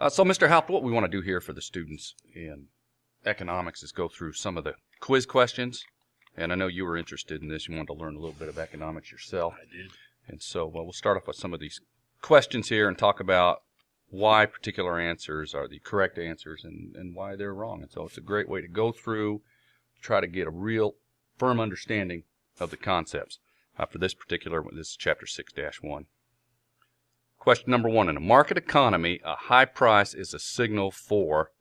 So, Mr. Haupt, what we want to do here for the students in economics is go through some of the quiz questions. And I know you were interested in this. You wanted to learn a little bit of economics yourself. I did. And so we'll start off with some of these questions here and talk about why particular answers are the correct answers and why they're wrong. And so it's a great way to go through, try to get a real firm understanding of the concepts. For this particular one, this is Chapter 6-1. Question number 1. In a market economy, a high price is a signal for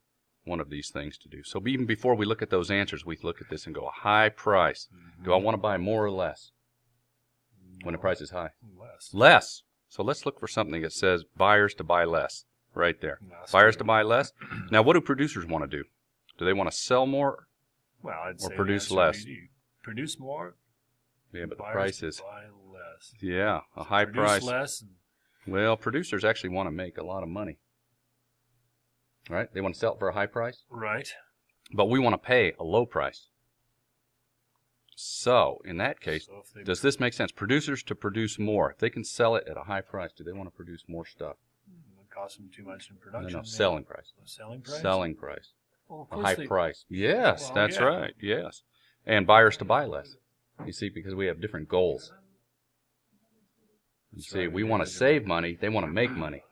one of these things to do. So even before we look at those answers, we look at this and go, a high price. Do I want to buy more or less when the price is high? Less. So let's look for something that says buyers to buy less right there. Buyers to buy less. Now, what do producers want to do? Do they want to sell more or produce less? Produce more. Yeah, but the price is buy less. Yeah, a high price. Less. Well, producers actually want to make a lot of money. Right? They want to sell it for a high price. Right. But we want to pay a low price. So, in that case, does this make sense? Producers to produce more. If they can sell it at a high price, do they want to produce more stuff? It would cost them too much in production. No, selling price. Selling price? Selling price. Well, a high price. Yes, that's right. Yes. And buyers to buy less. You see, because we have different goals. You see, we want to save money. They want to make money.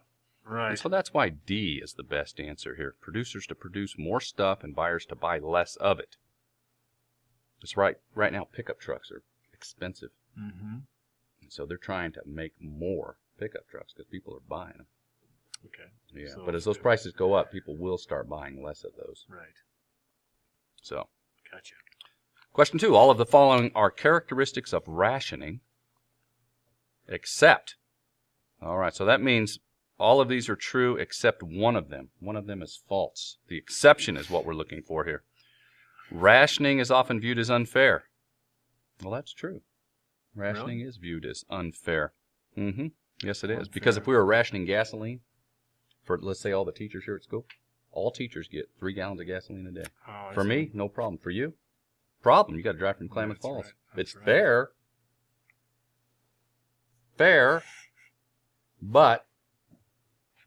Right. And so that's why D is the best answer here. Producers to produce more stuff and buyers to buy less of it. That's right. Right now, pickup trucks are expensive. Mm-hmm. And so they're trying to make more pickup trucks because people are buying them. Okay. Yeah. So but as those prices go up, people will start buying less of those. Right. So. Gotcha. Question 2. All of the following are characteristics of rationing, except. All right. So that means all of these are true except one of them. One of them is false. The exception is what we're looking for here. Rationing is often viewed as unfair. Well, that's true. Rationing is viewed as unfair. Mm-hmm. Yes, it is. Because if we were rationing gasoline for, let's say, all the teachers here at school, all teachers get 3 gallons of gasoline a day. For me, no problem. For you, problem. You got to drive from Klamath Falls. Right. It's fair, but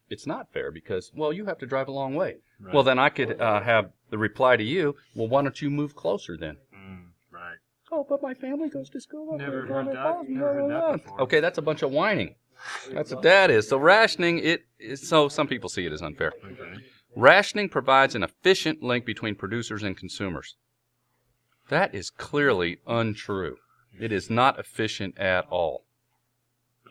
it's not fair because, well, you have to drive a long way. Right. Well, then I could have the reply to you, well, why don't you move closer then? Right. Oh, but my family goes to school. Never heard that before. Okay, that's a bunch of whining. That's what that is. So rationing, so some people see it as unfair. Okay. Rationing provides an efficient link between producers and consumers. That is clearly untrue. It is not efficient at all.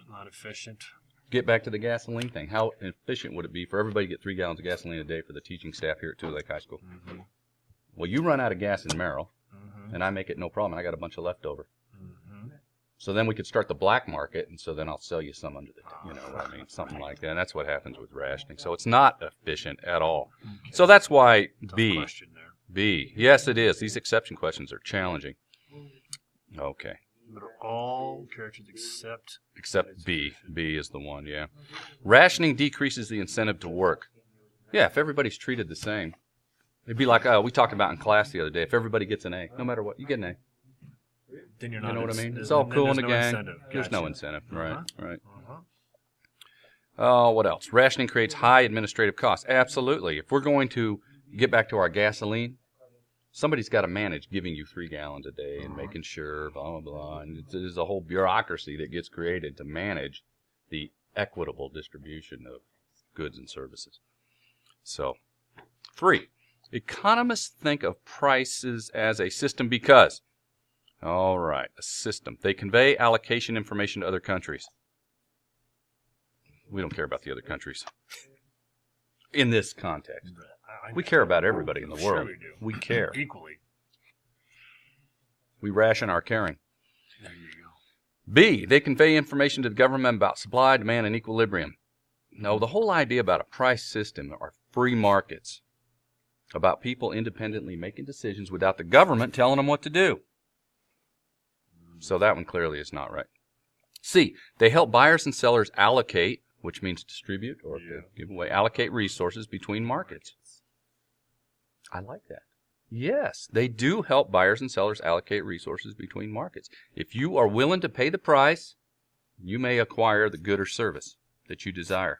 Not efficient. Get back to the gasoline thing. How efficient would it be for everybody to get 3 gallons of gasoline a day for the teaching staff here at Two Lake High School? Mm-hmm. Well, you run out of gas in Merrill, mm-hmm. and I make it no problem. I got a bunch of leftover. Mm-hmm. So then we could start the black market, and so then I'll sell you some under the, you know what I mean, something like that. And that's what happens with rationing. So it's not efficient at all. Okay. So that's why B. Question there. B. Yes, it is. These exception questions are challenging. Okay. But all characters Except B. B is the one, yeah. Rationing decreases the incentive to work. Yeah, if everybody's treated the same. It'd be like we talked about in class the other day. If everybody gets an A, no matter what, you get an A. Then you're not. You know what I mean? It's all cool in the gang. Incentive. There's Gotcha. no incentive. Right, right. Uh-huh. Oh, what else? Rationing creates high administrative costs. Absolutely. If we're going to get back to our gasoline, somebody's got to manage giving you 3 gallons a day and making sure, blah, blah, blah. And there's a whole bureaucracy that gets created to manage the equitable distribution of goods and services. So, 3, economists think of prices as a system because, all right, a system. They convey allocation information to other countries. We don't care about the other countries in this context. We care about everybody in the world. Sure we do. We care. Equally. We ration our caring. There you go. B, they convey information to the government about supply, demand, and equilibrium. No, the whole idea about a price system are free markets, about people independently making decisions without the government telling them what to do. So that one clearly is not right. C, they help buyers and sellers allocate, which means distribute or give away, allocate resources between markets. I like that. Yes, they do help buyers and sellers allocate resources between markets. If you are willing to pay the price, you may acquire the good or service that you desire.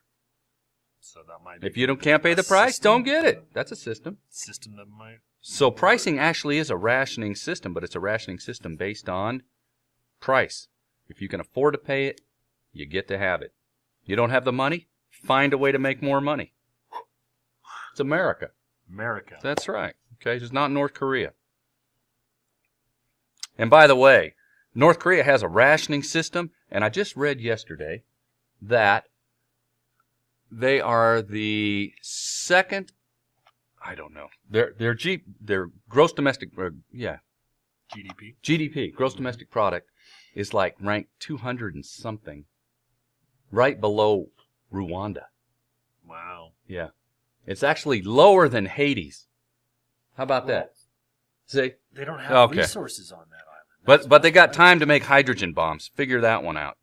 So that might be If you can't pay the price, don't get it. That's a system. system that might. So pricing actually is a rationing system, but it's a rationing system based on price. If you can afford to pay it, you get to have it. You don't have the money? Find a way to make more money. It's America. America. That's right. Okay, it's not North Korea. And by the way, North Korea has a rationing system, and I just read yesterday that they are the second, I don't know, their gross domestic, GDP. gross domestic product, is like ranked 200 and something, right below Rwanda. Wow. Yeah. It's actually lower than Haiti's. How about that? See? They don't have Okay. resources on that island. But they got time to make hydrogen bombs. Figure that one out.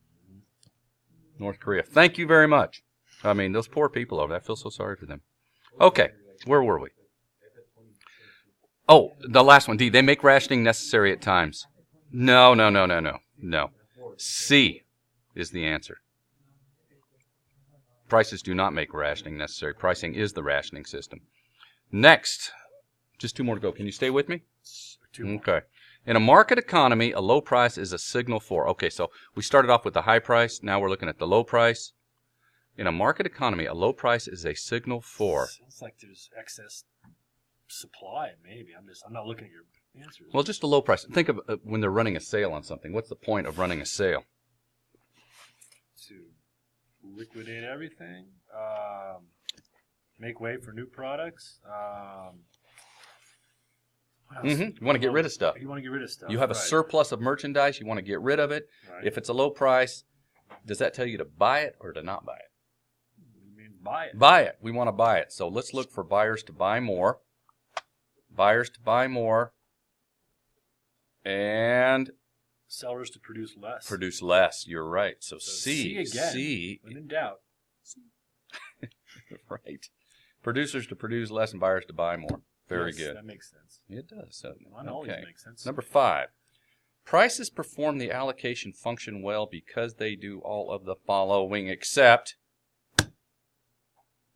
North Korea. Thank you very much. I mean, those poor people over there. I feel so sorry for them. Okay. Where were we? Oh, the last one. D. They make rationing necessary at times. No. C is the answer. Prices do not make rationing necessary. Pricing is the rationing system. Next. Just two more to go. Can you stay with me? Okay. In a market economy, a low price is a signal for. Okay, so we started off with the high price. Now we're looking at the low price. In a market economy, a low price is a signal for. Sounds like there's excess supply. Maybe I'm not looking at your answers. Well, just a low price. Think of when they're running a sale on something. What's the point of running a sale? To liquidate everything. Make way for new products. You want to get rid of stuff. You want to get rid of stuff. You have a surplus of merchandise. You want to get rid of it. Right. If it's a low price, does that tell you to buy it or to not buy it? You mean buy it. Buy it. We want to buy it. So let's look for buyers to buy more. Buyers to buy more. And Sellers to produce less. produce less. You're right. So C C. again. C. When in doubt. Right. Producers to produce less and buyers to buy more. Very Yes, good. That makes sense. It does, doesn't it? Mine always makes sense. Number 5. Prices perform the allocation function well because they do all of the following except.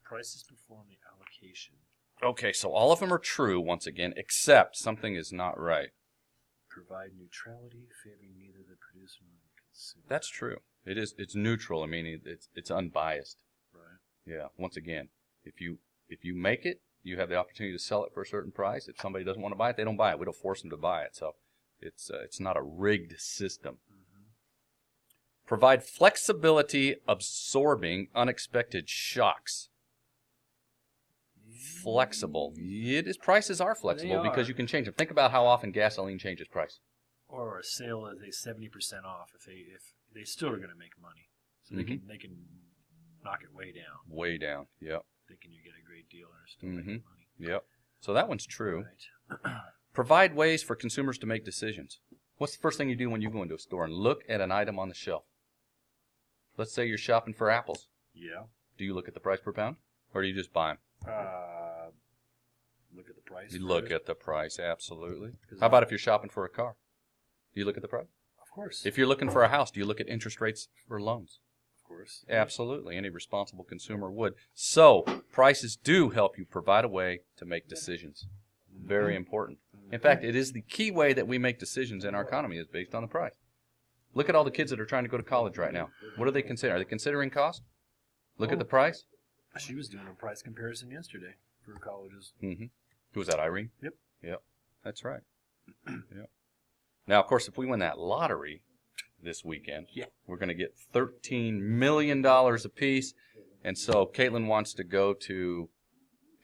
Prices perform the allocation. Okay, so all of them are true, once again, except something is not right. Provide neutrality, favoring neither the producer nor the consumer. That's true. It is. It's neutral. I mean, it's unbiased. Right. Yeah. Once again, if you make it, you have the opportunity to sell it for a certain price. If somebody doesn't want to buy it, they don't buy it. We don't force them to buy it. So it's not a rigged system. Mm-hmm. Provide flexibility, unexpected shocks. Flexible. Prices are flexible because you can change them. Think about how often gasoline changes price. Or a sale is a 70% off if they still are going to make money, so they can knock it way down. Way down. Yep. Thinking you get a great deal and are still making money. Yep. So that one's true. Right. Provide ways for consumers to make decisions. What's the first thing you do when you go into a store and look at an item on the shelf? Let's say you're shopping for apples. Yeah. Do you look at the price per pound, or do you just buy them? Look at the price. You look at the price, absolutely. How about if you're shopping for a car? Do you look at the price? Of course. If you're looking for a house, do you look at interest rates for loans? Of course. Absolutely. Any responsible consumer would. So, prices do help you provide a way to make decisions. Very important. In fact, it is the key way that we make decisions in our economy is based on the price. Look at all the kids that are trying to go to college right now. What are they considering? Are they considering cost? Look at the price. She was doing a price comparison yesterday for colleges. Mm-hmm. Who was that, Irene? Yep. Yep. That's right. Yep. Now, of course, if we win that lottery this weekend, we're going to get $13 million apiece. And so Caitlin wants to go to,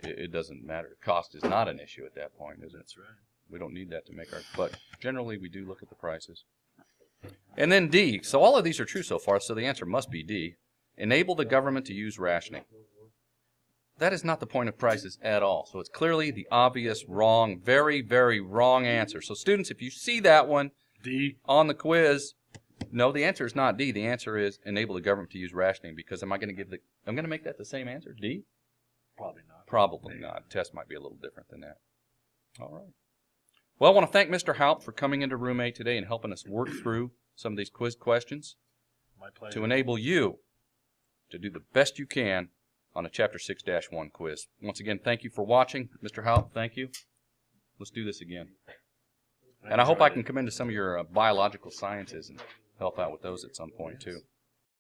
it doesn't matter. Cost is not an issue at that point, is it? That's right. We don't need that to make our, but generally we do look at the prices. And then D. So all of these are true so far, so the answer must be D. Enable the government to use rationing. That is not the point of prices at all. So it's clearly the obvious wrong, very, very wrong answer. So students, if you see that one D on the quiz, no, the answer is not D. The answer is enable the government to use rationing, because I'm going to make that the same answer? D? Probably not. Probably not. Test might be a little different than that. All right. Well, I want to thank Mr. Haupt for coming into Room A today and helping us work through some of these quiz questions My pleasure. to enable you to do the best you can on a Chapter 6-1 quiz. Once again, thank you for watching. Mr. Haupt, thank you. Let's do this again. And I hope I can come into some of your biological sciences and help out with those at some point, too.